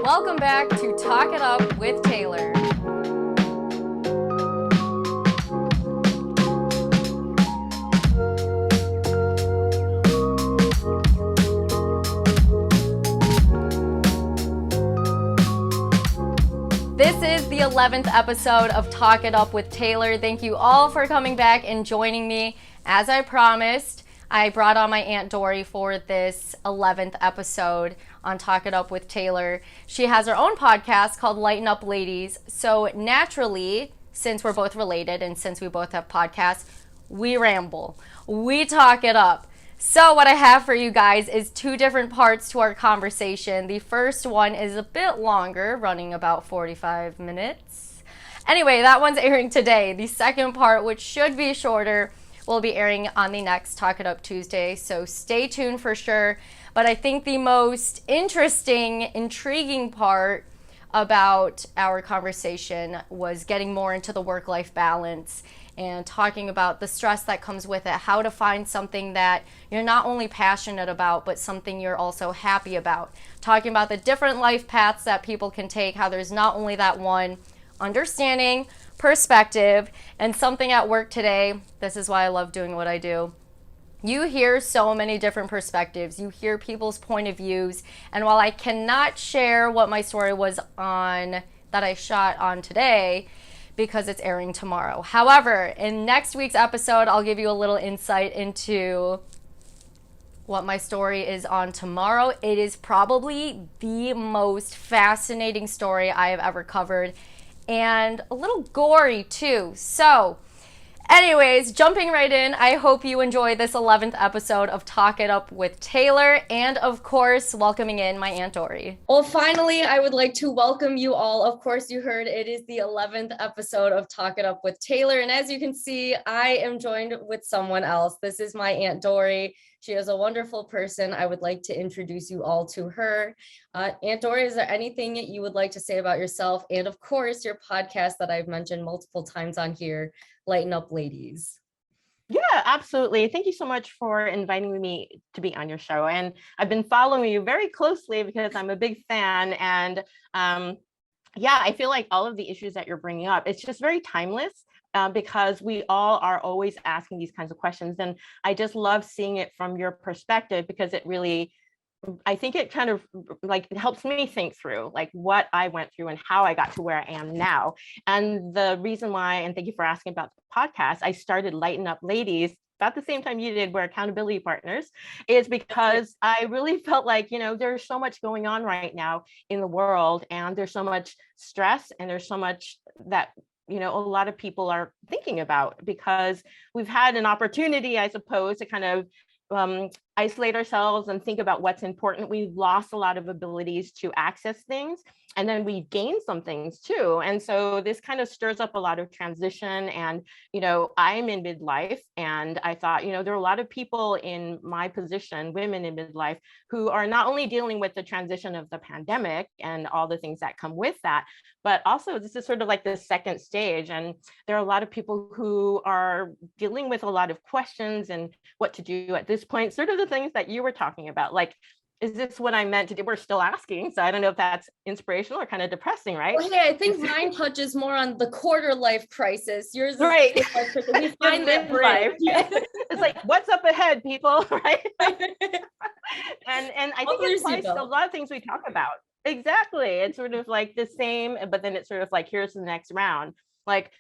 Welcome back to Talk It Up with Taylor. This is the 11th episode of Talk It Up with Taylor. Thank you all for coming back and joining me. As I promised, I brought on my Aunt Dory for this 11th episode on Talk It Up with Taylor. She has her own podcast called Lighten Up Ladies. So naturally, since we're both related and since we both have podcasts, we ramble. We talk it up. So what I have for you guys is two different parts to our conversation. The first one is a bit longer, running about 45 minutes. Anyway, that one's airing today. The second part, which should be shorter, will be airing on the next Talk It Up Tuesday. So stay tuned for sure. But I think the most interesting, intriguing part about our conversation was getting more into the work-life balance and talking about the stress that comes with it, how to find something that you're not only passionate about, but something you're also happy about. Talking about the different life paths that people can take, how there's not only that one, understanding, perspective, and something at work today. This is why I love doing what I do. You hear so many different perspectives. You hear people's point of views. And while I cannot share what my story was on that I shot on today, because it's airing tomorrow. However, in next week's episode, I'll give you a little insight into what my story is on tomorrow. It is probably the most fascinating story I have ever covered, and a little gory too. So anyways, jumping right in, I hope you enjoy this 11th episode of Talk It Up with Taylor, and of course, welcoming in my Aunt Dory. Well, finally, I would like to welcome you all. Of course, you heard it is the 11th episode of Talk It Up with Taylor, and as you can see, I am joined with someone else. This is my Aunt Dory. She is a wonderful person. I would like to introduce you all to her. Aunt Dory, is there anything you would like to say about yourself? And of course, your podcast that I've mentioned multiple times on here, Lighten Up Ladies. Yeah, absolutely. Thank you so much for inviting me to be on your show. And I've been following you very closely because I'm a big fan. And yeah, I feel like all of the issues that you're bringing up, it's just very timeless. Because we all are always asking these kinds of questions. And I just love seeing it from your perspective, because it really, I think it kind of like it helps me think through like what I went through and how I got to where I am now. And the reason why, and thank you for asking about the podcast, I started Lighten Up Ladies about the same time you did, we're accountability partners, is because I really felt like, there's so much going on right now in the world, and there's so much stress, and there's so much that a lot of people are thinking about, because we've had an opportunity, I suppose, to kind of isolate ourselves and think about what's important. We've lost a lot of abilities to access things, and then we gained some things too. And so this kind of stirs up a lot of transition. And, I'm in midlife, and I thought, there are a lot of people in my position, women in midlife, who are not only dealing with the transition of the pandemic and all the things that come with that, but also this is sort of like the second stage. And there are a lot of people who are dealing with a lot of questions and what to do at this point, sort of the things that you were talking about, like, is this what I meant to do? We're still asking. So I don't know if that's inspirational or kind of depressing, right? Well, hey, I think mine touches more on the quarter life crisis. Yours is right. Life crisis. We find that life. It's like, what's up ahead, people, right? and I think it applies to a lot of things we talk about. Exactly. It's sort of like the same, but then it's sort of like, here's the next round. Like,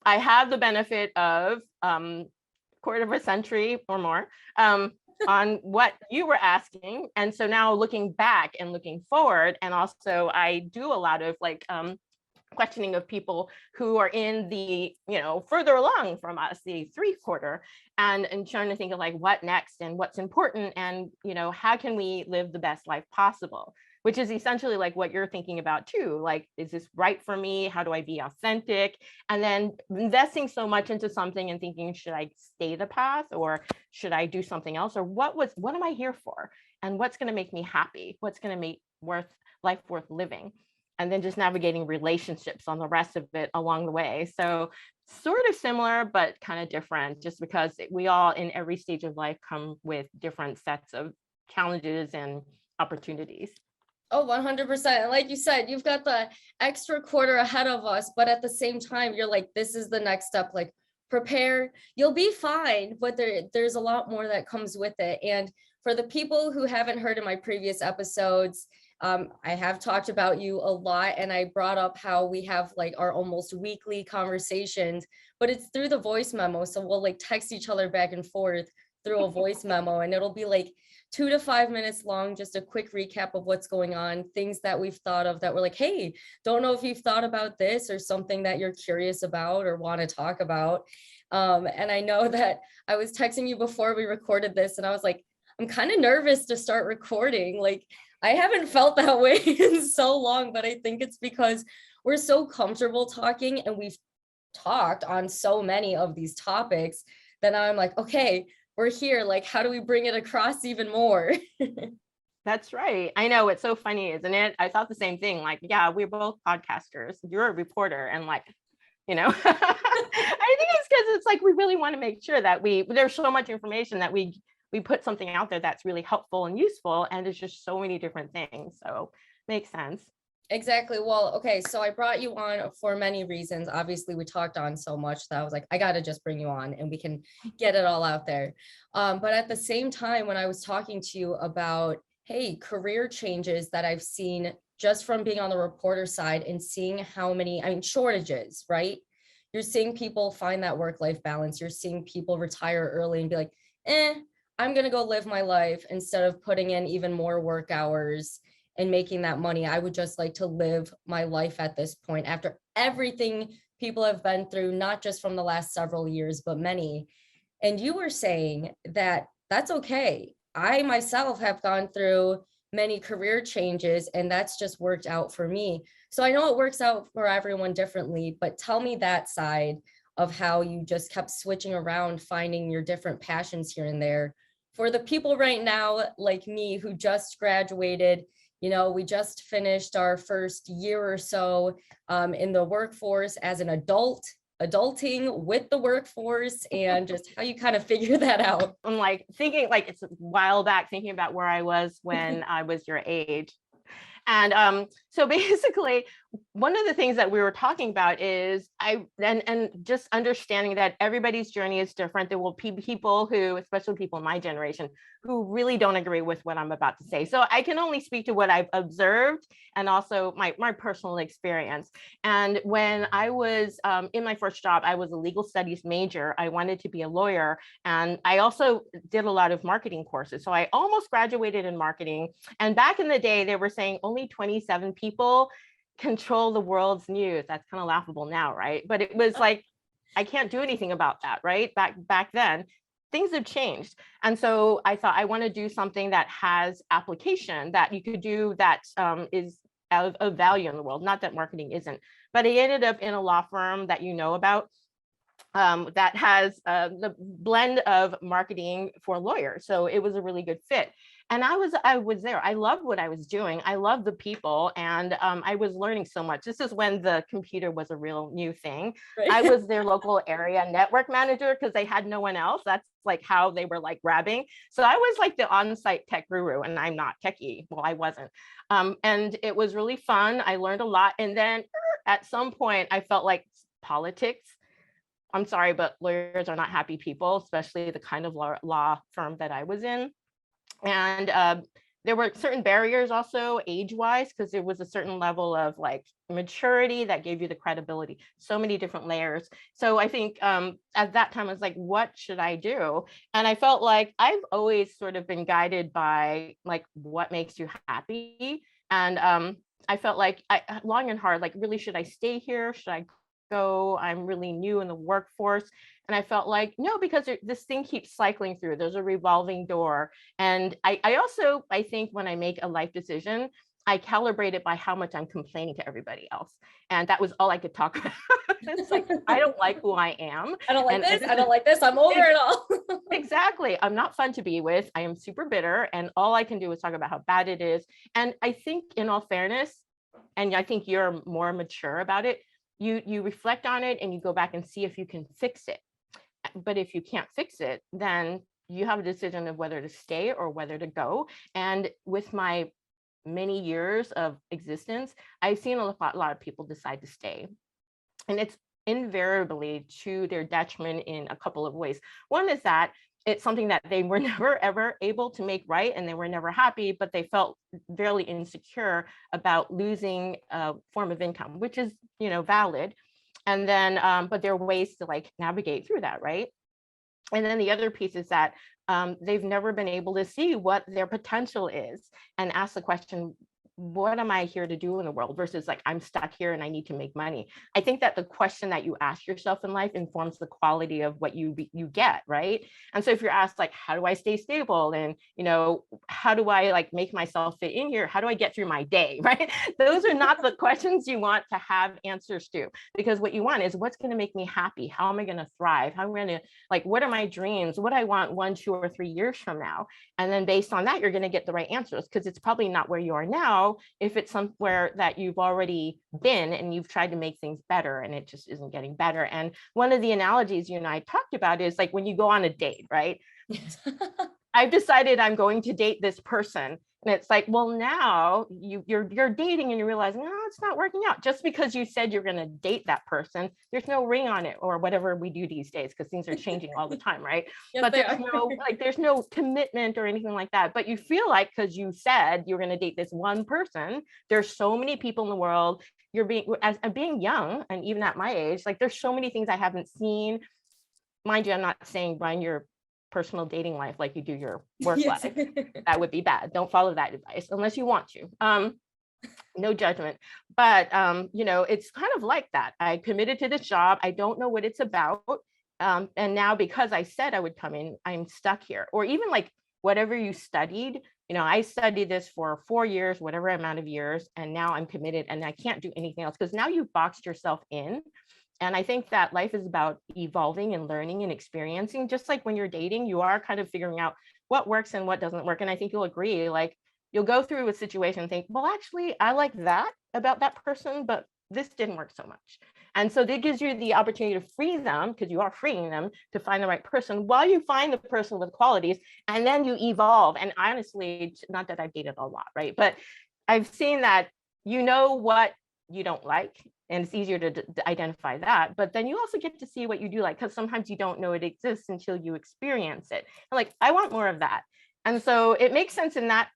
I have the benefit of quarter of a century or more on what you were asking. And so now looking back and looking forward, and also I do a lot of like questioning of people who are in the, further along from us, the 3/4, and trying to think of like what next and what's important, and, how can we live the best life possible, which is essentially like what you're thinking about too. Like, is this right for me? How do I be authentic? And then investing so much into something and thinking, should I stay the path, or should I do something else? Or what am I here for? And what's going to make me happy? What's going to make life worth living? And then just navigating relationships on the rest of it along the way. So sort of similar, but kind of different, just because we all in every stage of life come with different sets of challenges and opportunities. Oh, 100%. And like you said, you've got the extra quarter ahead of us, but at the same time, you're like, this is the next step. Like, prepare, you'll be fine, but there's a lot more that comes with it. And for the people who haven't heard in my previous episodes, I have talked about you a lot, and I brought up how we have like our almost weekly conversations, but it's through the voice memo. So we'll like text each other back and forth through a voice memo, and it'll be like 2 to 5 minutes long, just a quick recap of what's going on, things that we've thought of that we're like, hey, don't know if you've thought about this, or something that you're curious about or want to talk about. And I know that I was texting you before we recorded this, and I was like, I'm kind of nervous to start recording. Like, I haven't felt that way in so long, but I think it's because we're so comfortable talking, and we've talked on so many of these topics that now I'm like, okay, we're here. Like, how do we bring it across even more? That's right. I know, it's so funny, isn't it? I thought the same thing. Like, yeah, we're both podcasters. You're a reporter, and like, I think it's because it's like we really want to make sure that there's so much information that we put something out there that's really helpful and useful, and there's just so many different things. So makes sense. Exactly. Well, okay. So I brought you on for many reasons. Obviously, we talked on so much that I was like, I got to just bring you on and we can get it all out there. But at the same time, when I was talking to you about, hey, career changes that I've seen just from being on the reporter side and seeing how many, I mean, shortages, right? You're seeing people find that work-life balance. You're seeing people retire early and be like, I'm going to go live my life instead of putting in even more work hours and making that money. I would just like to live my life at this point after everything people have been through, not just from the last several years, but many. And you were saying that that's okay. I myself have gone through many career changes, and that's just worked out for me. So I know it works out for everyone differently, but tell me that side of how you just kept switching around, finding your different passions here and there. For the people right now, like me, who just graduated, we just finished our first year or so in the workforce as an adulting with the workforce, and just how you kind of figure that out. I'm like thinking, like, it's a while back, thinking about where I was when I was your age. And so basically, one of the things that we were talking about is and just understanding that everybody's journey is different. There will be people who, especially people in my generation, who really don't agree with what I'm about to say. So I can only speak to what I've observed and also my personal experience. And when I was in my first job, I was a legal studies major. I wanted to be a lawyer. And I also did a lot of marketing courses. So I almost graduated in marketing. And back in the day, they were saying only 27 people control the world's news. That's kind of laughable now, right? But it was like, I can't do anything about that, right? Back then, things have changed. And so I thought, I want to do something that has application, that you could do, that is of value in the world. Not that marketing isn't, but I ended up in a law firm that you know about, that has the blend of marketing for lawyers. So it was a really good fit. And I was there. I loved what I was doing. I loved the people, and I was learning so much. This is when the computer was a real new thing. Right. I was their local area network manager because they had no one else. That's like how they were like grabbing. So I was like the on-site tech guru, and I'm not techie. Well, I wasn't. And it was really fun. I learned a lot. And then at some point, I felt like politics. I'm sorry, but lawyers are not happy people, especially the kind of law firm that I was in. And there were certain barriers also age-wise, because there was a certain level of like maturity that gave you the credibility, so many different layers. So I think at that time I was like, what should I do? And I felt like I've always sort of been guided by like what makes you happy. And I felt like long and hard, like, really, should I stay here? Should I go? I'm really new in the workforce. And I felt like, no, because this thing keeps cycling through. There's a revolving door. And I think when I make a life decision, I calibrate it by how much I'm complaining to everybody else. And that was all I could talk about. It's like, I don't like who I am. I don't like this. I don't like this. I'm over it all. Exactly. I'm not fun to be with. I am super bitter. And all I can do is talk about how bad it is. And I think, in all fairness, and I think you're more mature about it, you reflect on it and you go back and see if you can fix it. But if you can't fix it, then you have a decision of whether to stay or whether to go. And with my many years of existence, I've seen a lot of people decide to stay. And it's invariably to their detriment in a couple of ways. One is that it's something that they were never ever able to make right, and they were never happy, but they felt very insecure about losing a form of income, which is, valid. And then, but there are ways to like navigate through that, right? And then the other piece is that they've never been able to see what their potential is and ask the question, what am I here to do in the world versus like, I'm stuck here and I need to make money. I think that the question that you ask yourself in life informs the quality of what you get, right? And so if you're asked like, how do I stay stable? And, how do I like make myself fit in here? How do I get through my day, right? Those are not the questions you want to have answers to, because what you want is what's going to make me happy? How am I going to thrive? How am I going to, like, what are my dreams? What I want 1, 2, or 3 years from now? And then based on that, you're going to get the right answers, because it's probably not where you are now if it's somewhere that you've already been and you've tried to make things better and it just isn't getting better. And one of the analogies you and I talked about is like when you go on a date, right? Yes. I've decided I'm going to date this person. And it's like, well, now you're dating and you realize, no, it's not working out. Just because you said you're going to date that person, there's no ring on it, or whatever we do these days, because things are changing all the time, right? Yes, but they there's no commitment or anything like that. But you feel like, because you said you're going to date this one person, there's so many people in the world. You're being young, and even at my age, like there's so many things I haven't seen. Mind you, I'm not saying run your personal dating life like you do your work Yes. life. That would be bad. Don't follow that advice unless you want to. No judgment. But it's kind of like that. I committed to this job. I don't know what it's about. And now, because I said I would come in, I'm stuck here. Or even like whatever you studied, I studied this for 4 years, whatever amount of years, and now I'm committed and I can't do anything else, because now you've boxed yourself in. And I think that life is about evolving and learning and experiencing. Just like when you're dating, you are kind of figuring out what works and what doesn't work. And I think you'll agree, like you'll go through a situation and think, well, actually, I like that about that person, but this didn't work so much. And so that gives you the opportunity to free them, because you are freeing them to find the right person while you find the person with qualities, and then you evolve. And honestly, not that I've dated a lot, right? But I've seen that what you don't like, and it's easier to identify that. But then you also get to see what you do like, because sometimes you don't know it exists until you experience it. And like, I want more of that. And so it makes sense in that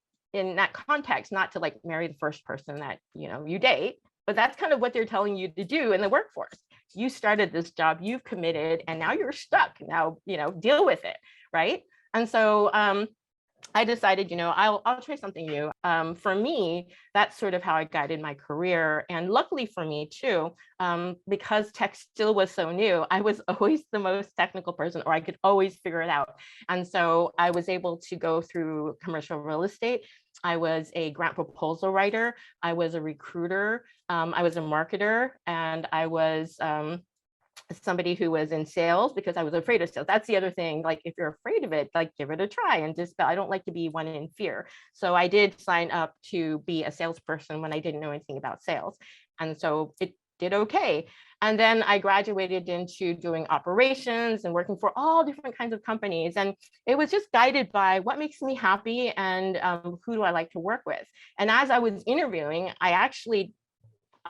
context, not to like marry the first person that you date, but that's kind of what they're telling you to do in the workforce. You started this job, you've committed, and now you're stuck. Now deal with it, right? And so I decided, I'll try something new. For me, that's sort of how I guided my career. And luckily for me too, because tech still was so new, I was always the most technical person, or I could always figure it out. And so I was able to go through commercial real estate. I was a grant proposal writer. I was a recruiter. I was a marketer, and I was somebody who was in sales, because I was afraid of sales. That's the other thing. Like, if you're afraid of it, like, give it a try. And just, I don't like to be one in fear. So I did sign up to be a salesperson when I didn't know anything about sales. And so it did okay. And then I graduated into doing operations and working for all different kinds of companies. And it was just guided by what makes me happy and who do I like to work with. And as I was interviewing, I actually,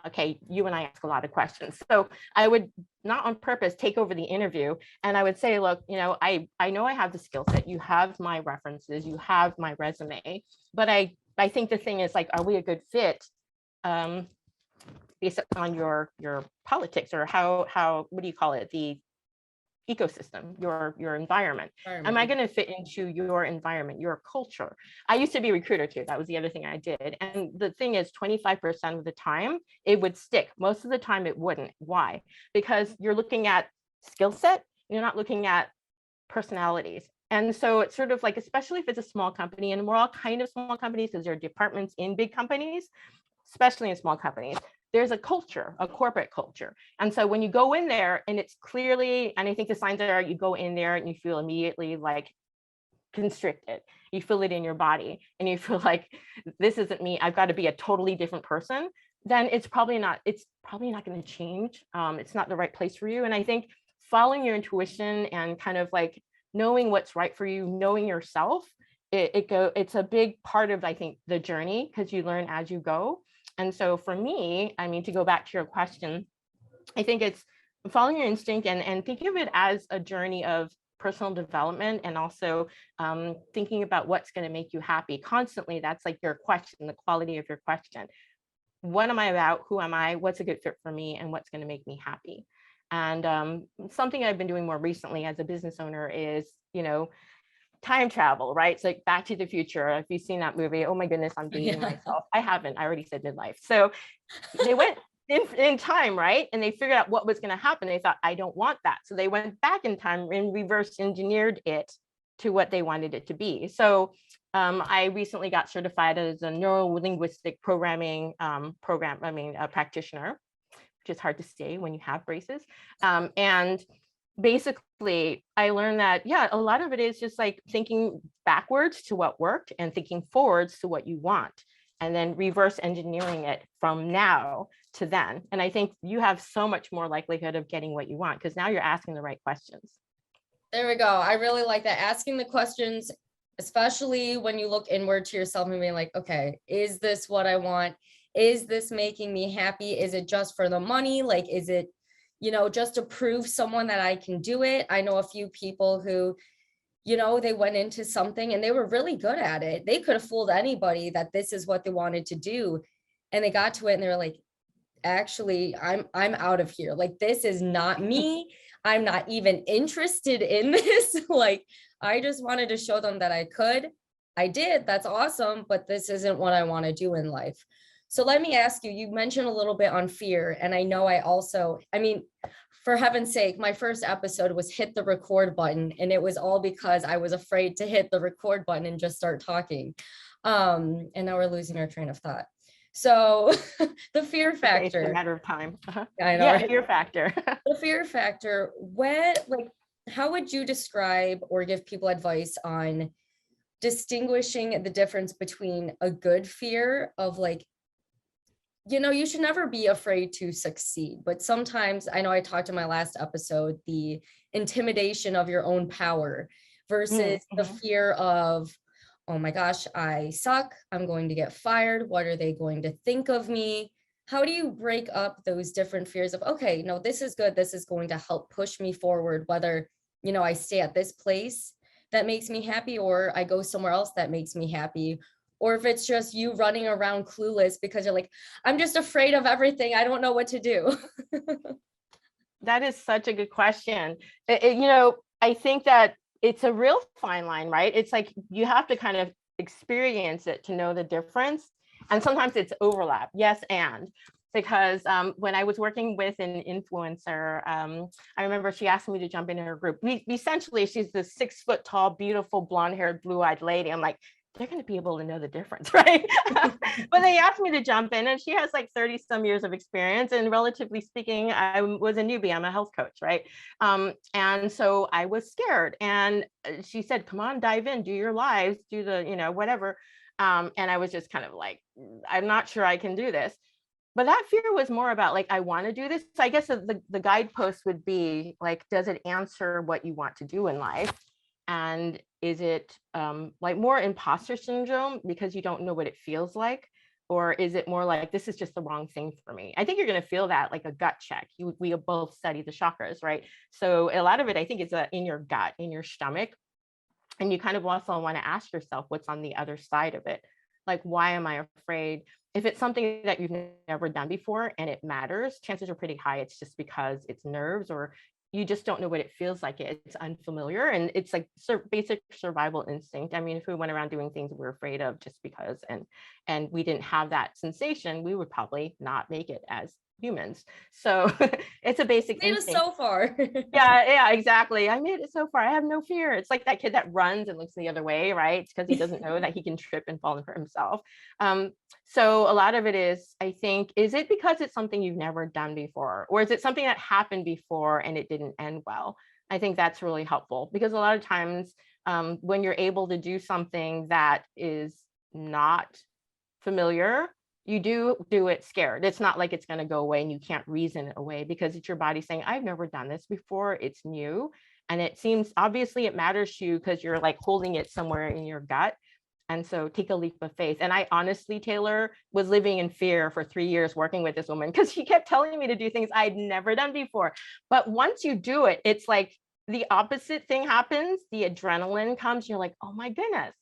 okay, you and I ask a lot of questions. So I would, not on purpose, take over the interview, and I would say, look, I know I have the skill set, you have my references, you have my resume, but I think the thing is, like, are we a good fit based on your politics, or how what do you call it, the ecosystem, your environment. Am I going to fit into your environment, your culture? I used to be a recruiter too. That was the other thing I did. And the thing is, 25% of the time it would stick. Most of the time it wouldn't. Why? Because you're looking at skill set, you're not looking at personalities. And so it's sort of like, especially if it's a small company, and we're all kind of small companies because there are departments in big companies, especially in small companies, there's a culture, a corporate culture. And so when you go in there and it's clearly, and I think the signs are, you go in there and you feel immediately like constricted. You feel it in your body and you feel like, this isn't me, I've got to be a totally different person. Then it's probably not going to change. It's not the right place for you. And I think following your intuition and kind of like knowing what's right for you, knowing yourself, it's a big part of, I think, the journey, because you learn as you go. And so for me, I mean, to go back to your question, I think it's following your instinct, and think of it as a journey of personal development, and also thinking about what's going to make you happy constantly. That's like your question, the quality of your question. What am I about? Who am I? What's a good fit for me? And what's going to make me happy? And something I've been doing more recently as a business owner is, time travel, right? It's like Back to the Future. If you've seen that movie, oh my goodness, I'm dating myself. I haven't. I already said midlife. So they went in time, right? And they figured out what was going to happen. They thought, I don't want that. So they went back in time and reverse engineered it to what they wanted it to be. So I recently got certified as a neuro-linguistic programming practitioner, which is hard to say when you have braces. And basically, I learned that, a lot of it is just like thinking backwards to what worked and thinking forwards to what you want, and then reverse engineering it from now to then. And I think you have so much more likelihood of getting what you want, because now you're asking the right questions. There we go. I really like that. Asking the questions, especially when you look inward to yourself and being like, okay, is this what I want? Is this making me happy? Is it just for the money? Like, is it, just to prove someone that I can do it? I know a few people who, they went into something and they were really good at it. They could have fooled anybody that this is what they wanted to do. And they got to it and they were like, actually, I'm out of here. Like, this is not me. I'm not even interested in this. Like, I just wanted to show them that I could. I did. That's awesome. But this isn't what I want to do in life. So let me ask you, you mentioned a little bit on fear. And I know for heaven's sake, my first episode was hit the record button. And it was all because I was afraid to hit the record button and just start talking. And now we're losing our train of thought. So the fear factor. It's a matter of time. I know. Yeah, fear factor. The fear factor. How would you describe or give people advice on distinguishing the difference between a good fear of you should never be afraid to succeed, but sometimes, I know I talked in my last episode, the intimidation of your own power versus the fear of, oh my gosh, I suck. I'm going to get fired. What are they going to think of me? How do you break up those different fears of, okay, no, this is good. This is going to help push me forward, whether, I stay at this place that makes me happy, or I go somewhere else that makes me happy, or if it's just you running around clueless because you're like, I'm just afraid of everything. I don't know what to do. That is such a good question. I think that it's a real fine line, right? It's like you have to kind of experience it to know the difference. And sometimes it's overlap. Yes, and because when I was working with an influencer, I remember she asked me to jump into her group. Essentially, she's this 6 foot tall, beautiful, blonde haired, blue eyed lady. I'm like, they're going to be able to know the difference, right? But they asked me to jump in, and she has like 30 some years of experience. And relatively speaking, I was a newbie. I'm a health coach, right? And so I was scared. And she said, come on, dive in, do your lives, do the, whatever. And I was just kind of like, I'm not sure I can do this. But that fear was more about like, I want to do this. So I guess the guidepost would be like, does it answer what you want to do in life? And is it like more imposter syndrome because you don't know what it feels like? Or is it more like, this is just the wrong thing for me? I think you're going to feel that like a gut check. We both study the chakras, right? So a lot of it, I think, is in your gut, in your stomach. And you kind of also want to ask yourself what's on the other side of it. Like, why am I afraid? If it's something that you've never done before and it matters, chances are pretty high it's just because it's nerves, or you just don't know what it feels like. It's unfamiliar, and it's like basic survival instinct. I mean, if we went around doing things we're afraid of just because, and we didn't have that sensation, we would probably not make it as humans. So it's a basic made instinct. Us so far. yeah, exactly. I made it so far. I have no fear. It's like that kid that runs and looks the other way, right? Because he doesn't know that he can trip and fall and hurt himself. So a lot of it is, I think, is it because it's something you've never done before, or is it something that happened before and it didn't end well? I think that's really helpful, because a lot of times when you're able to do something that is not familiar, you do it scared. It's not like it's going to go away and you can't reason it away, because it's your body saying, I've never done this before. It's new. And it seems obviously it matters to you because you're like holding it somewhere in your gut. And so take a leap of faith. And I honestly, Taylor, was living in fear for 3 years working with this woman because she kept telling me to do things I'd never done before. But once you do it, it's like the opposite thing happens. The adrenaline comes. You're like, oh my goodness,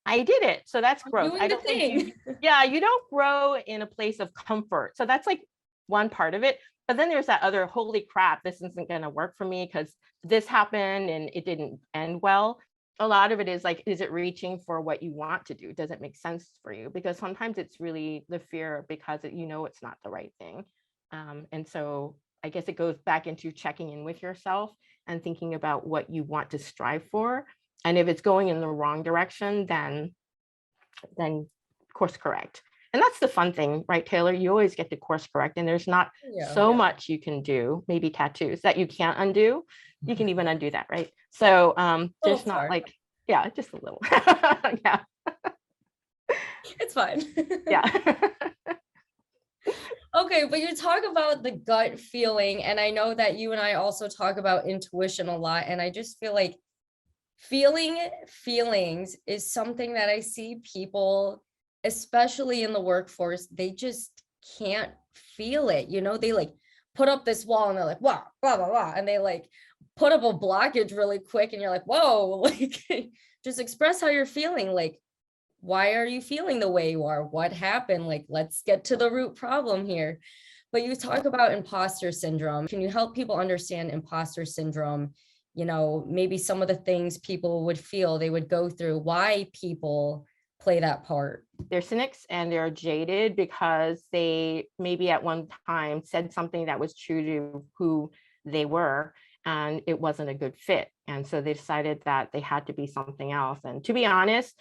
I did it. So that's growth. Doing I the don't think thing. yeah, you don't grow in a place of comfort. So that's like one part of it. But then there's that other, holy crap, this isn't going to work for me because this happened and it didn't end well. A lot of it is like, is it reaching for what you want to do? Does it make sense for you? Because sometimes it's really the fear because you know it's not the right thing. And so I guess it goes back into checking in with yourself and thinking about what you want to strive for. And if it's going in the wrong direction, then course correct. And that's the fun thing, right, Taylor? You always get to course correct, and there's not so much you can do, maybe tattoos that you can't undo. You can even undo that, right? So there's not like, yeah, just a little. Yeah. It's fine. Yeah. Okay, but you talk about the gut feeling, and I know that you and I also talk about intuition a lot, and I just feel like feeling feelings is something that I see people, especially in the workforce, they just can't feel it. You know, they like put up this wall and they're like, wow, blah, blah, blah. And they like put up a blockage really quick and you're like, whoa, like just express how you're feeling. Like, why are you feeling the way you are? What happened? Like, let's get to the root problem here. But you talk about imposter syndrome. Can you help people understand imposter syndrome? You know, maybe some of the things people would feel, they would go through, why people play that part. They're cynics and they're jaded because they maybe at one time said something that was true to who they were and it wasn't a good fit. And so they decided that they had to be something else. And to be honest,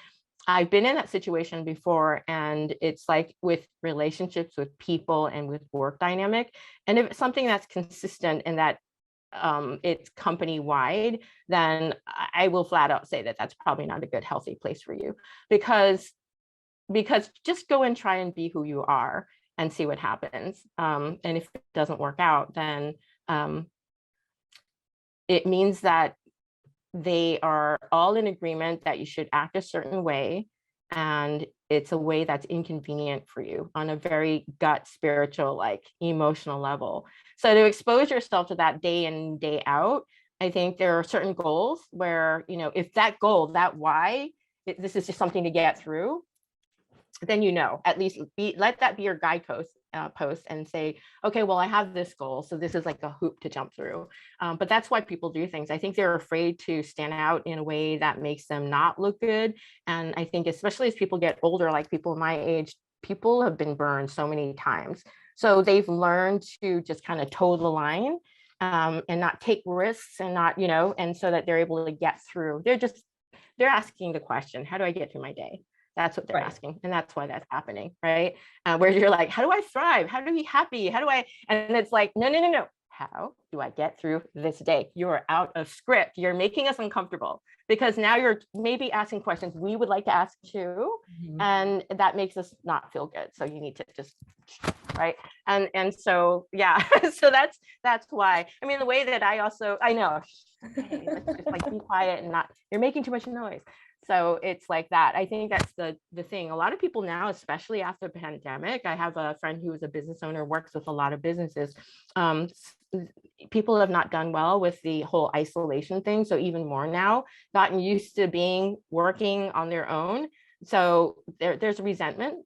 I've been in that situation before, and it's like with relationships with people and with work dynamic. And if it's something that's consistent and that it's company wide, then I will flat out say that that's probably not a good, healthy place for you, because just go and try and be who you are and see what happens. And if it doesn't work out, then it means that they are all in agreement that you should act a certain way, and it's a way that's inconvenient for you on a very gut, spiritual, like emotional level. So to expose yourself to that day in, day out, I think there are certain goals where, you know, if that goal, that why, this is just something to get through, then, you know, at least let that be your guidepost post and say, okay, well, I have this goal, so this is like a hoop to jump through. But that's why people do things. I think they're afraid to stand out in a way that makes them not look good. And I think especially as people get older, like people my age, people have been burned so many times. So they've learned to just kind of toe the line and not take risks and not, you know, and so that they're able to get through. They're asking the question, how do I get through my day? That's what they're asking. And that's why that's happening, right? Where you're like, how do I thrive? How do I be happy? How do I, and it's like, no. How do I get through this day? You're out of script. You're making us uncomfortable because now you're maybe asking questions we would like to ask too. And that makes us not feel good. So you need to just, right. And so, yeah, so that's why, I mean, the way that I know, hey, let's just like be quiet and not, you're making too much noise. So it's like that. I think that's the thing. A lot of people now, especially after the pandemic, I have a friend who is a business owner, works with a lot of businesses. People have not done well with the whole isolation thing. So even more now, gotten used to working on their own. So there's resentment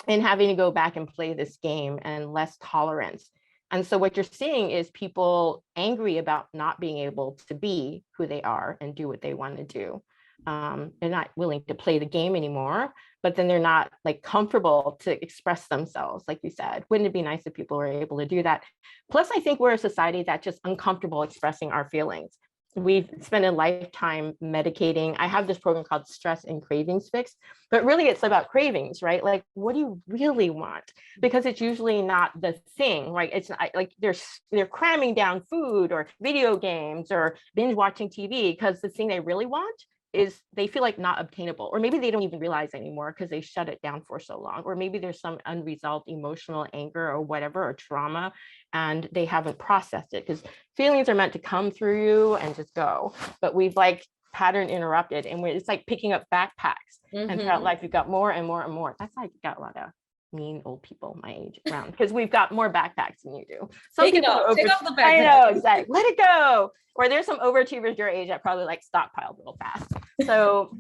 in having to go back and play this game and less tolerance. And so what you're seeing is people angry about not being able to be who they are and do what they want to do. They're not willing to play the game anymore, but then they're not like comfortable to express themselves. Like you said, wouldn't it be nice if people were able to do that? Plus, I think we're a society that's just uncomfortable expressing our feelings. We've spent a lifetime medicating. I have this program called Stress and Cravings Fix, but really it's about cravings, right? Like, what do you really want? Because it's usually not the thing, right? It's not, like they're cramming down food or video games or binge watching TV because the thing they really want is they feel like not obtainable, or maybe they don't even realize anymore because they shut it down for so long, or maybe there's some unresolved emotional anger or whatever, or trauma, and they haven't processed it, because feelings are meant to come through you and just go, but we've like pattern interrupted, and it's like picking up backpacks, and throughout life you've got more and more and more. That's like, got a lot of mean old people my age around, because we've got more backpacks than you do. Some Take it people off. are Take off the I backpack. know, exactly. Let it go. Or there's some overachievers your age that probably like stockpiled real fast. So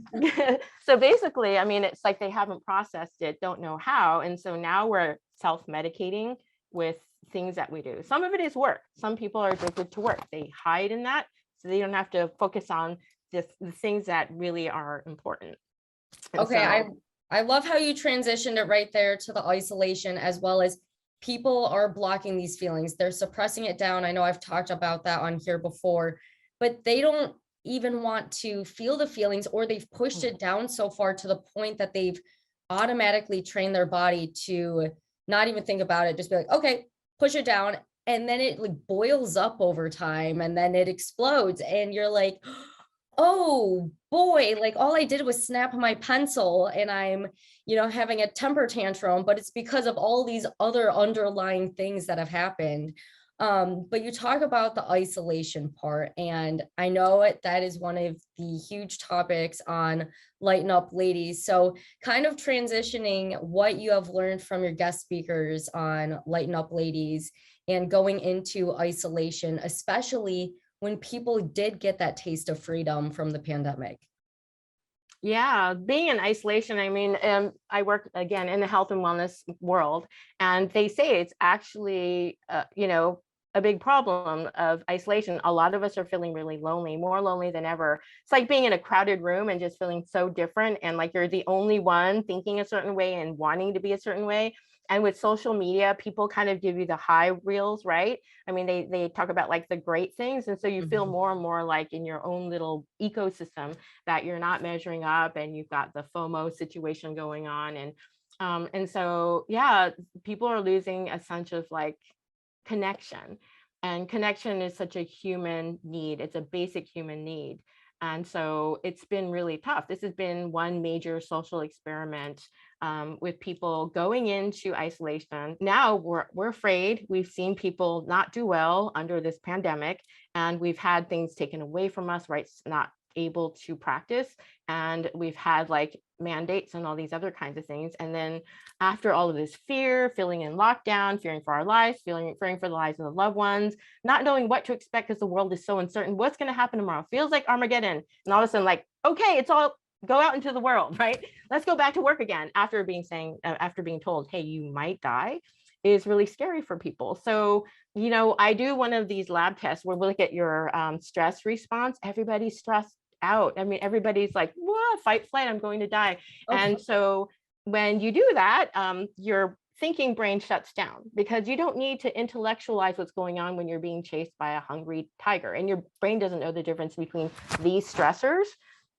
so basically, I mean, it's like they haven't processed it, don't know how, and so now we're self-medicating with things that we do. Some of it is work. Some people are addicted to work. They hide in that so they don't have to focus on the things that really are important. And Okay, so, I love how you transitioned it right there to the isolation, as well as people are blocking these feelings. They're suppressing it down. I know I've talked about that on here before, but they don't even want to feel the feelings, or they've pushed it down so far to the point that they've automatically trained their body to not even think about it, just be like, okay, push it down. And then it like boils up over time, and then it explodes. And you're like, oh boy, like all I did was snap my pencil and I'm, having a temper tantrum, but it's because of all these other underlying things that have happened. But you talk about the isolation part, and I know that is one of the huge topics on Lighten Up Ladies. So kind of transitioning what you have learned from your guest speakers on Lighten Up Ladies and going into isolation, especially when people did get that taste of freedom from the pandemic. yeah, being in isolation, I mean, I work again in the health and wellness world, and they say it's actually, a big problem of isolation. A lot of us are feeling really lonely, more lonely than ever. It's like being in a crowded room and just feeling so different, and like you're the only one thinking a certain way and wanting to be a certain way. And with social media, people kind of give you the high reels, right? I mean, they talk about like the great things, and so you feel more and more like in your own little ecosystem that you're not measuring up, and you've got the FOMO situation going on, and so yeah, people are losing a sense of like connection, and connection is such a human need. It's a basic human need. And so it's been really tough. This has been one major social experiment, with people going into isolation. Now we're afraid. We've seen people not do well under this pandemic, and we've had things taken away from us, right? Not able to practice, and we've had like mandates and all these other kinds of things. And then after all of this fear, feeling in lockdown, fearing for our lives, fearing for the lives of the loved ones, not knowing what to expect because the world is so uncertain. What's going to happen tomorrow? Feels like Armageddon. And all of a sudden, like, okay, it's all go out into the world, right? Let's go back to work again after being told, hey, you might die, is really scary for people. So, I do one of these lab tests where we look at your stress response. Everybody's stressed out. I mean, everybody's like, whoa, fight, flight, I'm going to die. Okay. And so when you do that, your thinking brain shuts down, because you don't need to intellectualize what's going on when you're being chased by a hungry tiger, and your brain doesn't know the difference between these stressors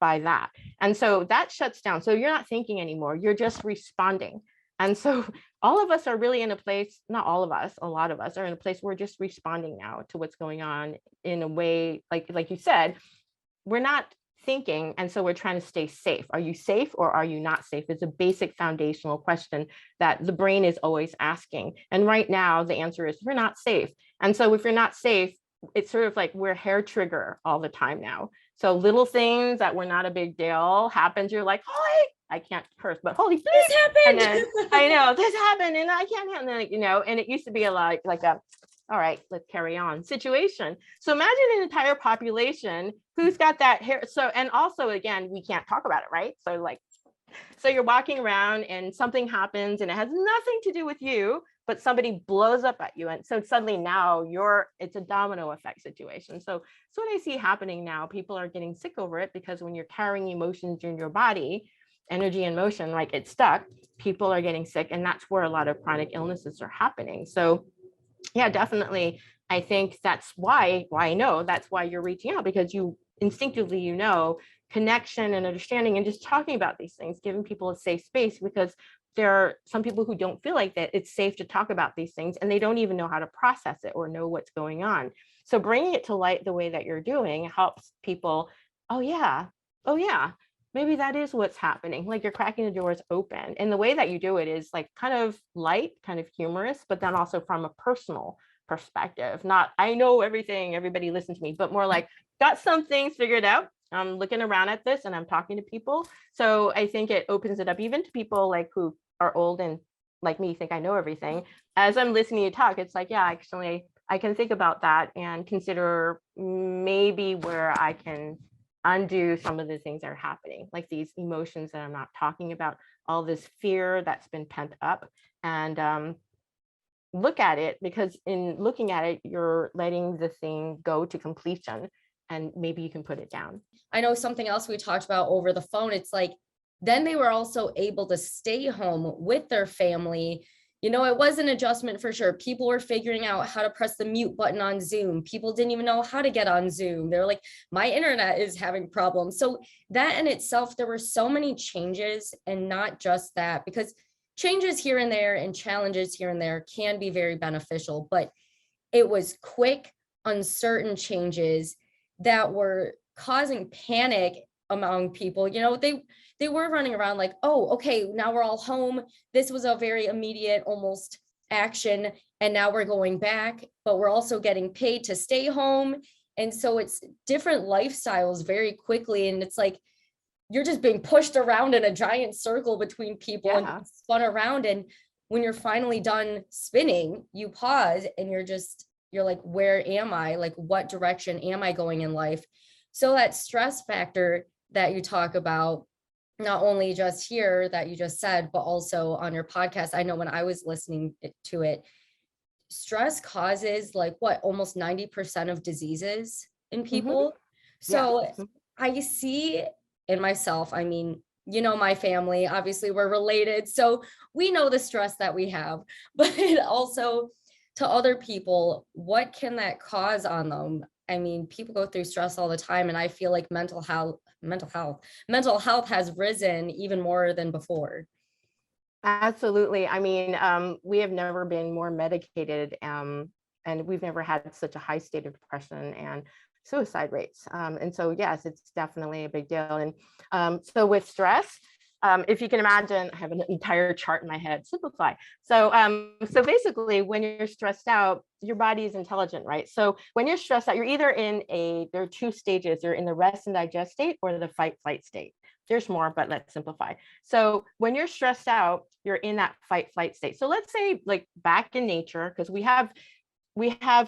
by that. And so that shuts down. So you're not thinking anymore, you're just responding. And so all of us are really in a place, not all of us, a lot of us are in a place where we're just responding now to what's going on in a way, like you said, we're not thinking. And so we're trying to stay safe. Are you safe or are you not safe? It's a basic foundational question that the brain is always asking. And right now the answer is you're not safe. And so if you're not safe, it's sort of like we're hair trigger all the time now. So little things that were not a big deal happens. You're like, holy, I can't curse, but holy, This happened. and then I know this happened and I can't handle it, and it used to be a lot like a, all right, let's carry on situation. So imagine an entire population who's got that hair. So, and also again, we can't talk about it, right? So you're walking around and something happens and it has nothing to do with you, but somebody blows up at you. And so suddenly now it's a domino effect situation. So what I see happening now, people are getting sick over it, because when you're carrying emotions in your body, energy and motion, like it's stuck, people are getting sick. And that's where a lot of chronic illnesses are happening. So yeah, definitely. I think that's why I know that's why you're reaching out, because you instinctively, connection and understanding and just talking about these things, giving people a safe space, because there are some people who don't feel like that it's safe to talk about these things, and they don't even know how to process it or know what's going on. So bringing it to light the way that you're doing helps people, oh yeah, oh yeah, maybe that is what's happening. Like you're cracking the doors open. And the way that you do it is like kind of light, kind of humorous, but then also from a personal perspective. Not, I know everything, everybody listen to me, but more like, got some things figured out. I'm looking around at this and I'm talking to people. So I think it opens it up even to people like who are old and like me think I know everything. As I'm listening to you talk, it's like, yeah, actually, I can think about that and consider maybe where I can undo some of the things that are happening, like these emotions that I'm not talking about, all this fear that's been pent up, and look at it, because in looking at it, you're letting the thing go to completion and maybe you can put it down. I know something else we talked about over the phone. It's like, then they were also able to stay home with their family. You know, it was an adjustment for sure. People were figuring out how to press the mute button on Zoom. People didn't even know how to get on Zoom. They're like, my internet is having problems. So that in itself, there were so many changes, and not just that, because changes here and there and challenges here and there can be very beneficial, but it was quick, uncertain changes that were causing panic among people. You know, they were running around like, oh, okay, now we're all home. This was a very immediate almost action. And now we're going back, but we're also getting paid to stay home. And so it's different lifestyles very quickly. And it's like, you're just being pushed around in a giant circle between people and spun around. And when you're finally done spinning, you pause and you're like, where am I? Like, what direction am I going in life? So that stress factor that you talk about, not only just here that you just said, but also on your podcast. I know when I was listening to it, stress causes like what, almost 90% of diseases in people. So I see in myself, I mean, you know, my family, obviously we're related, so we know the stress that we have, but also to other people, what can that cause on them? I mean, people go through stress all the time, and I feel like mental health has risen even more than before. Absolutely. I mean, we have never been more medicated, and we've never had such a high state of depression and suicide rates. And so, yes, it's definitely a big deal. And so with stress, if you can imagine, I have an entire chart in my head, simplify. So basically, when you're stressed out, your body is intelligent, right? So when you're stressed out, you're either there are two stages, you're in the rest and digest state or the fight flight state. There's more, but let's simplify. So when you're stressed out, you're in that fight flight state. So let's say like back in nature, because we have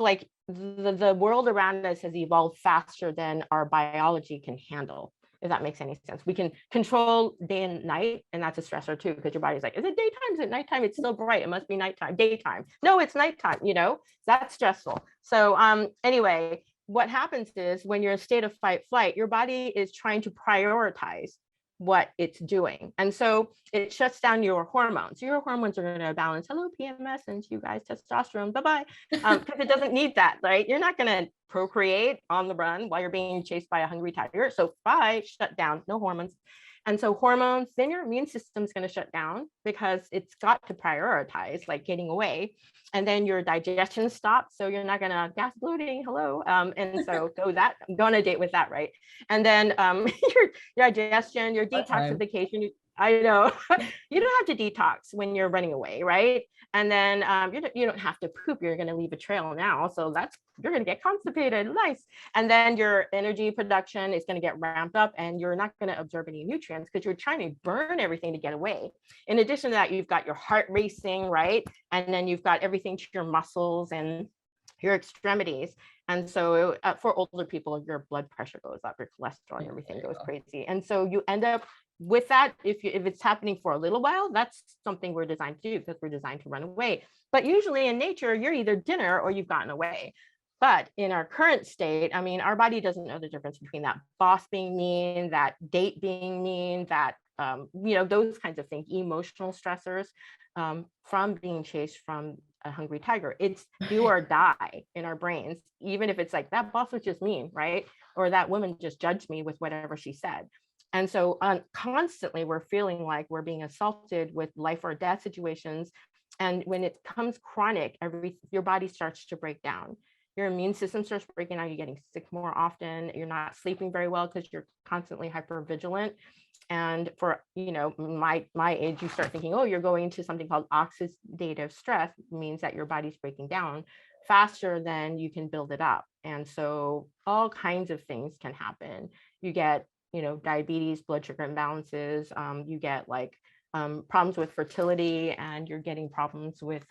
like the world around us has evolved faster than our biology can handle, if that makes any sense. We can control day and night, and that's a stressor too, because your body's like, is it daytime? Is it nighttime? It's still bright. It must be nighttime, daytime. No, it's nighttime, you know, that's stressful. So anyway, what happens is when you're in a state of fight flight, your body is trying to prioritize what it's doing. And so it shuts down your hormones. Your hormones are going to balance. Hello, PMS, and you guys, testosterone, bye-bye. Because it doesn't need that, right? You're not going to procreate on the run while you're being chased by a hungry tiger. So bye, shut down, no hormones. And so hormones, then your immune system is going to shut down because it's got to prioritize like getting away. And then your digestion stops. So you're not going to gas bloating. Hello. And so go on a date with that, right? And then your digestion, your detoxification. I know you don't have to detox when you're running away, right? And then you don't have to poop. You're going to leave a trail now. So you're going to get constipated. Nice. And then your energy production is going to get ramped up, and you're not going to absorb any nutrients because you're trying to burn everything to get away. In addition to that, you've got your heart racing, right? And then you've got everything to your muscles and your extremities. And so for older people, your blood pressure goes up, your cholesterol and everything goes crazy. And so you end up with that, if it's happening for a little while, that's something we're designed to do because we're designed to run away. But usually in nature, you're either dinner or you've gotten away. But in our current state, I mean, our body doesn't know the difference between that boss being mean, that date being mean, that, those kinds of things, emotional stressors from being chased from a hungry tiger. It's do or die in our brains, even if it's like that boss was just mean, right? Or that woman just judged me with whatever she said. And so constantly we're feeling like we're being assaulted with life or death situations. And when it becomes chronic, your body starts to break down. your immune system starts breaking down. You're getting sick more often. You're not sleeping very well because you're constantly hypervigilant. And for, my age, you start thinking, oh, you're going into something called oxidative stress, means that your body's breaking down faster than you can build it up. And so all kinds of things can happen. You get, diabetes, blood sugar imbalances. You get like problems with fertility, and you're getting problems with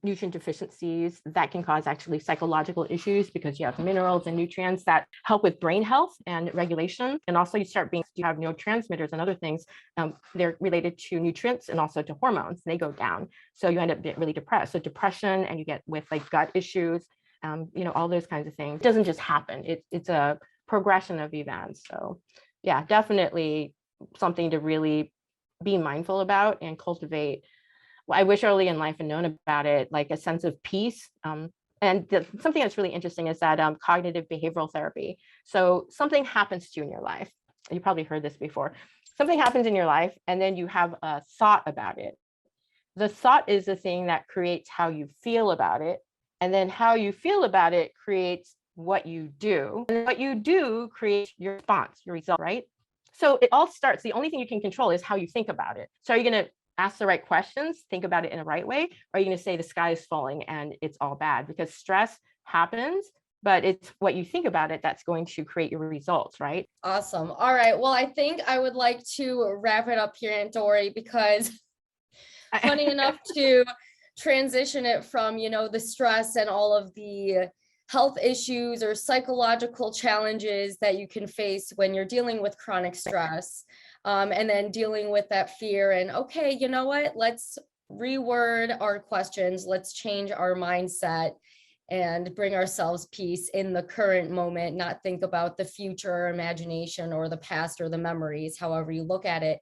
nutrient deficiencies that can cause actually psychological issues, because you have minerals and nutrients that help with brain health and regulation. And also you have neurotransmitters and other things. They're related to nutrients and also to hormones. They go down. So you end up getting really depressed. So depression, and you get with like gut issues, all those kinds of things. It doesn't just happen. It's a progression of events. So yeah, definitely something to really be mindful about and cultivate. Well, I wish early in life and known about it, like a sense of peace. And something that's really interesting is that cognitive behavioral therapy. So something happens to you in your life. You probably heard this before. Something happens in your life, and then you have a thought about it. The thought is the thing that creates how you feel about it. And then how you feel about it creates what you do. And what you do creates your response, your result, right? So it all starts, the only thing you can control is how you think about it. So are you going to ask the right questions, think about it in the right way? Or are you going to say the sky is falling and it's all bad? Because stress happens, but it's what you think about it that's going to create your results, right? Awesome. All right. Well, I think I would like to wrap it up here, Aunt Dory, because funny enough to transition it from, the stress and all of the health issues or psychological challenges that you can face when you're dealing with chronic stress, and then dealing with that fear. And okay, you know what? Let's reword our questions. Let's change our mindset and bring ourselves peace in the current moment, not think about the future or imagination or the past or the memories, however you look at it.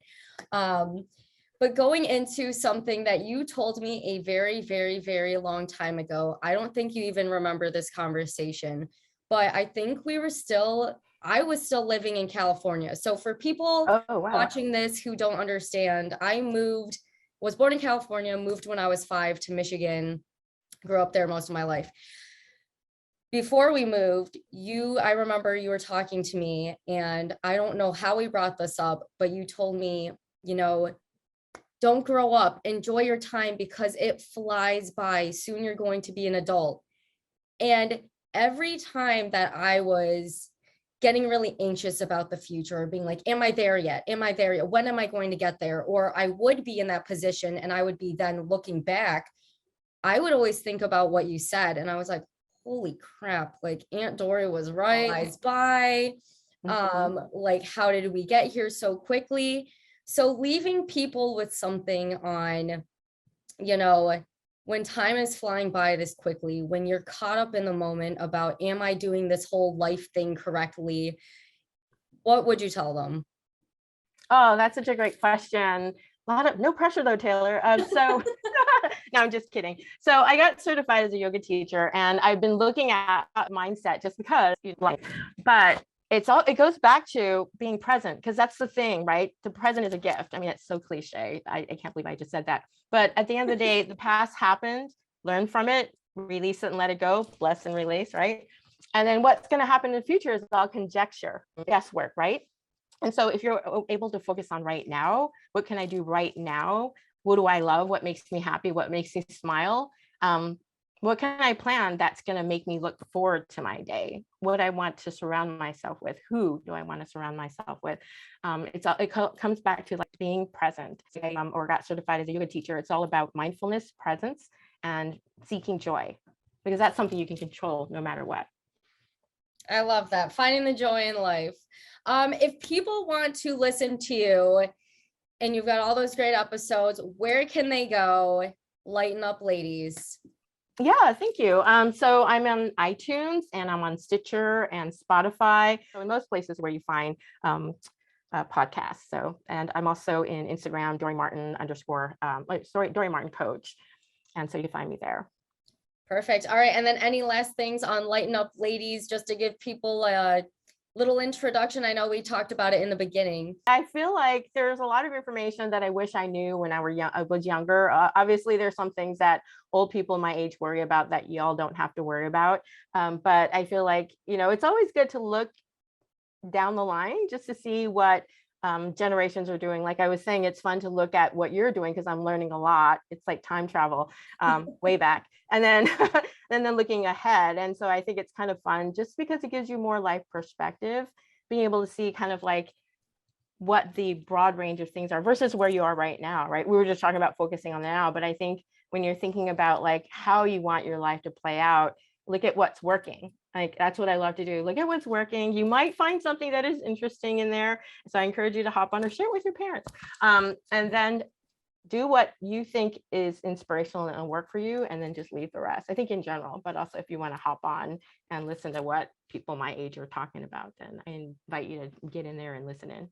But going into something that you told me a very, very, very long time ago, I don't think you even remember this conversation, but I think I was still living in California. So for people watching this who don't understand, I was born in California, moved when I was 5 to Michigan, grew up there most of my life. Before we moved, I remember you were talking to me, and I don't know how we brought this up, but you told me, don't grow up, enjoy your time because it flies by. Soon you're going to be an adult. And every time that I was getting really anxious about the future, or being like, am I there yet? Am I there yet? When am I going to get there? Or I would be in that position and I would be then looking back, I would always think about what you said. And I was like, holy crap, like Aunt Dory was right. Flies by. Like, how did we get here so quickly? So leaving people with something on, when time is flying by this quickly, when you're caught up in the moment about, am I doing this whole life thing correctly? What would you tell them? Oh, that's such a great question. No pressure though, Taylor. So no, I'm just kidding. So I got certified as a yoga teacher, and I've been looking at mindset just because, but it goes back to being present, because that's the thing, right? The present is a gift. I mean, it's so cliche. I can't believe I just said that. But at the end of the day, the past happened, learn from it, release it and let it go, bless and release, right? And then what's going to happen in the future is all conjecture, guesswork, right? And so if you're able to focus on right now, what can I do right now? What do I love? What makes me happy? What makes me smile? What can I plan that's going to make me look forward to my day? What I want to surround myself with? Who do I want to surround myself with? It comes back to like being present. Or got certified as a yoga teacher. It's all about mindfulness, presence, and seeking joy, because that's something you can control no matter what. I love that. Finding the joy in life. If people want to listen to you and you've got all those great episodes, where can they go? Lighten up, ladies. Yeah, thank you. So I'm on iTunes, and I'm on Stitcher and Spotify. So in most places where you find podcasts. So, and I'm also in Instagram, Dory Martin Dory Martin Coach. And so you find me there. Perfect. All right. And then any last things on Lighten Up Ladies, just to give people little introduction? I know we talked about it in the beginning. I feel like there's a lot of information that I wish I knew when I was younger. Obviously, there's some things that old people my age worry about that y'all don't have to worry about. But I feel like, it's always good to look down the line just to see what generations are doing. Like I was saying, it's fun to look at what you're doing because I'm learning a lot. It's like time travel way back. And then and then looking ahead. And so I think it's kind of fun just because it gives you more life perspective, being able to see kind of like what the broad range of things are versus where you are right now, right? We were just talking about focusing on the now, but I think when you're thinking about like how you want your life to play out, look at what's working. Like that's what I love to do. Look at what's working. You might find something that is interesting in there. So I encourage you to hop on or share it with your parents. And then do what you think is inspirational and work for you, and then just leave the rest. I think in general, but also if you want to hop on and listen to what people my age are talking about, then I invite you to get in there and listen in.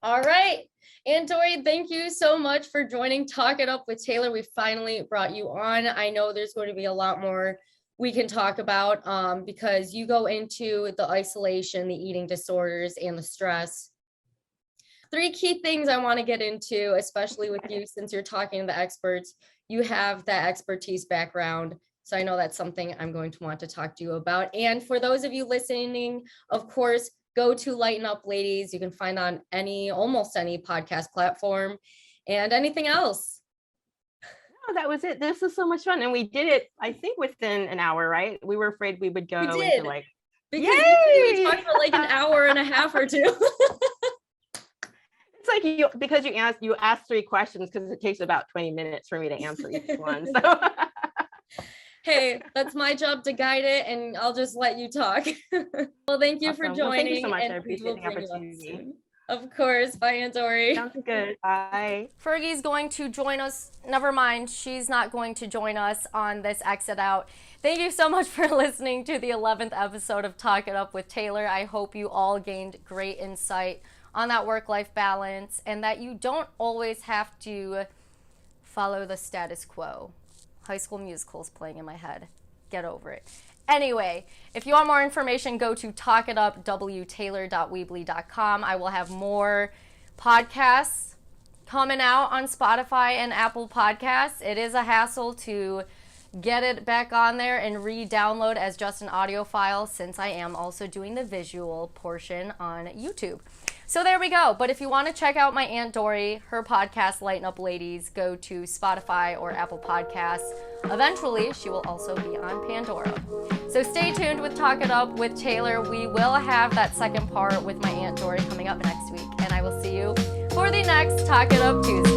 All right. Aunt Dory, thank you so much for joining Talk It Up with Taylor. We finally brought you on. I know there's going to be a lot more we can talk about because you go into the isolation, the eating disorders, and the stress. 3 key things I want to get into, especially with you, since you're talking to the experts. You have that expertise background. So I know that's something I'm going to want to talk to you about. And for those of you listening, of course, go to Lighten Up Ladies. You can find on almost any podcast platform, and anything else. Oh, that was it. This was so much fun. And we did it, I think, within an hour, right? We were afraid we would go into like, because we talked for like an hour and a half or two. It's like because you asked 3 questions because it takes about 20 minutes for me to answer each one. So Hey, that's my job to guide it, and I'll just let you talk. Well, thank you for joining. Well, thank you so much. I appreciate the opportunity. Of course. Bye, Aunt Dory. Sounds good. Bye. Fergie's going to join us. Never mind. She's not going to join us on this exit out. Thank you so much for listening to the 11th episode of Talk It Up with Taylor. I hope you all gained great insight on that work-life balance and that you don't always have to follow the status quo. High School Musical is playing in my head. Get over it. Anyway, if you want more information, go to talkitupwtaylor.weebly.com. I will have more podcasts coming out on Spotify and Apple Podcasts. It is a hassle to get it back on there and re-download as just an audio file, since I am also doing the visual portion on YouTube. So there we go. But if you want to check out my Aunt Dory, her podcast, Lighten Up Ladies, go to Spotify or Apple Podcasts. Eventually, she will also be on Pandora. So stay tuned with Talk It Up with Taylor. We will have that second part with my Aunt Dory coming up next week. And I will see you for the next Talk It Up Tuesday.